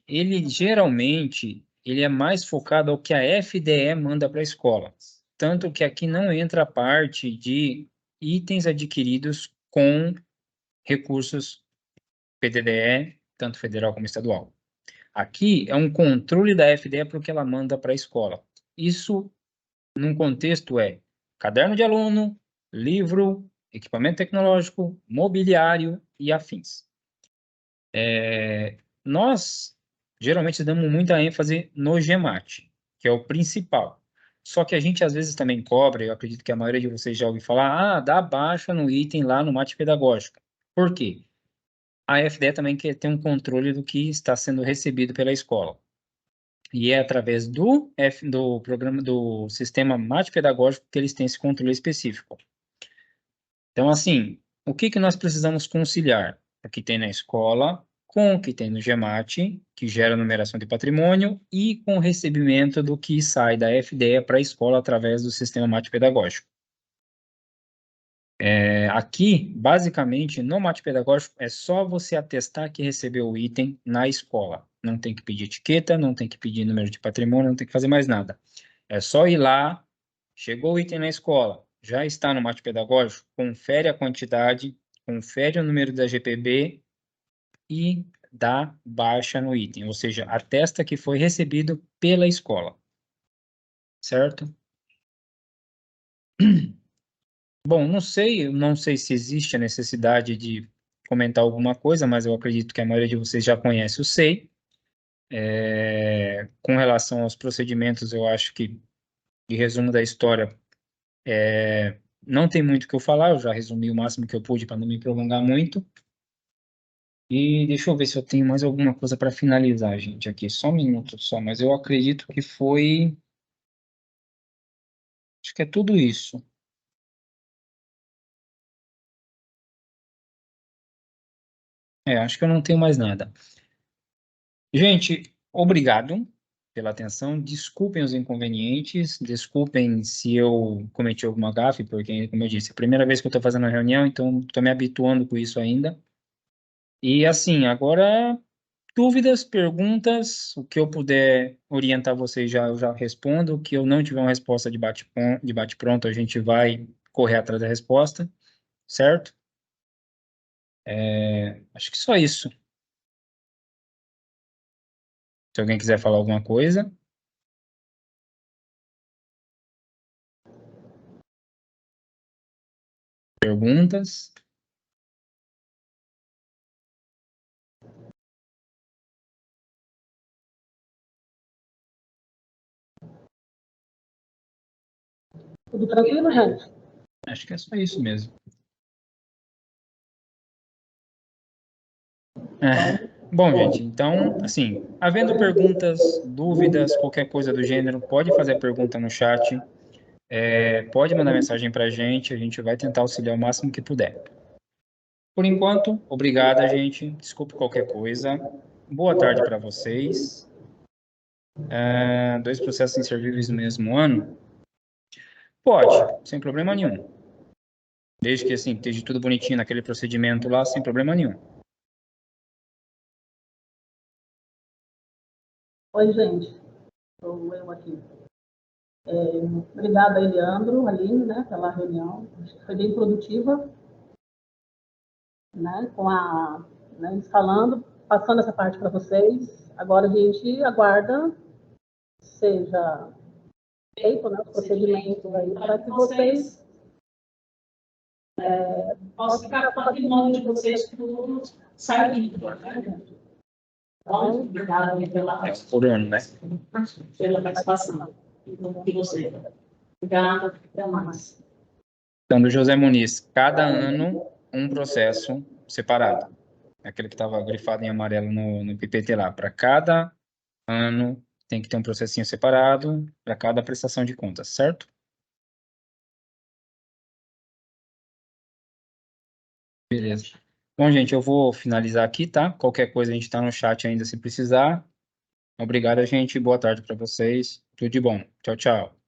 ele geralmente ele é mais focado ao que a FDE manda para a escola. Tanto que aqui não entra a parte de itens adquiridos com recursos PDDE, tanto federal como estadual. Aqui é um controle da FDE para o que ela manda para a escola. Isso, num contexto, é caderno de aluno, livro, equipamento tecnológico, mobiliário e afins. Nós, geralmente, damos muita ênfase no GEMAT, que é o principal. Só que a gente, às vezes, também cobra, eu acredito que a maioria de vocês já ouviu falar, dá baixa no item lá no MAT pedagógico. Por quê? A FDE também quer ter um controle do que está sendo recebido pela escola. E é através do programa, do sistema MAT pedagógico que eles têm esse controle específico. Então, assim, o que nós precisamos conciliar? O que tem na escola, com o que tem no GEMAT, que gera numeração de patrimônio, e com o recebimento do que sai da FDE para a escola através do sistema MAT pedagógico. Aqui, basicamente, no MAT pedagógico, é só você atestar que recebeu o item na escola. Não tem que pedir etiqueta, não tem que pedir número de patrimônio, não tem que fazer mais nada. É só ir lá, chegou o item na escola, já está no MAT pedagógico, confere a quantidade, confere o número da GPB e dá baixa no item, ou seja, atesta que foi recebido pela escola. Certo? Bom, não sei se existe a necessidade de comentar alguma coisa, mas eu acredito que a maioria de vocês já conhece o SEI. Com relação aos procedimentos, eu acho que, de resumo da história, não tem muito o que eu falar, eu já resumi o máximo que eu pude para não me prolongar muito. E deixa eu ver se eu tenho mais alguma coisa para finalizar, gente, aqui. Só um minuto só, mas eu acredito que foi... Acho que é tudo isso. Acho que eu não tenho mais nada. Gente, obrigado pela atenção. Desculpem os inconvenientes, desculpem se eu cometi alguma gafe, porque, como eu disse, é a primeira vez que eu estou fazendo a reunião, então estou me habituando com isso ainda. E assim, agora, dúvidas, perguntas, o que eu puder orientar vocês eu já respondo. O que eu não tiver uma resposta de bate-pronto, a gente vai correr atrás da resposta, certo? Acho que só isso. Se alguém quiser falar alguma coisa. Perguntas? Tudo tranquilo, gente? Acho que é só isso mesmo. Bom, gente, então, assim, havendo perguntas, dúvidas, qualquer coisa do gênero, pode fazer a pergunta no chat, pode mandar mensagem para a gente vai tentar auxiliar o máximo que puder. Por enquanto, obrigada, gente, desculpe qualquer coisa, boa tarde para vocês. 2 processos inservíveis no mesmo ano? Pode, sem problema nenhum. Desde que, assim, esteja tudo bonitinho naquele procedimento lá, sem problema nenhum. Oi, gente. Sou eu aqui. Obrigada, Eliandro, Aline, né, pela reunião. Acho que foi bem produtiva, né, eles falando, passando essa parte para vocês. Agora a gente aguarda seja feito, né, os procedimentos aí para que vocês possam ficar com o patrimônio de vocês tudo saindo, né? Então, obrigada Por ano, né? pela participação de vocês. Obrigada, até mais. Então, do José Muniz, cada ano um processo separado. Aquele que estava grifado em amarelo no PPT lá. Para cada ano tem que ter um processinho separado para cada prestação de contas, certo? Beleza. Bom, gente, eu vou finalizar aqui, tá? Qualquer coisa a gente está no chat ainda se precisar. Obrigado, gente. Boa tarde para vocês. Tudo de bom. Tchau, tchau.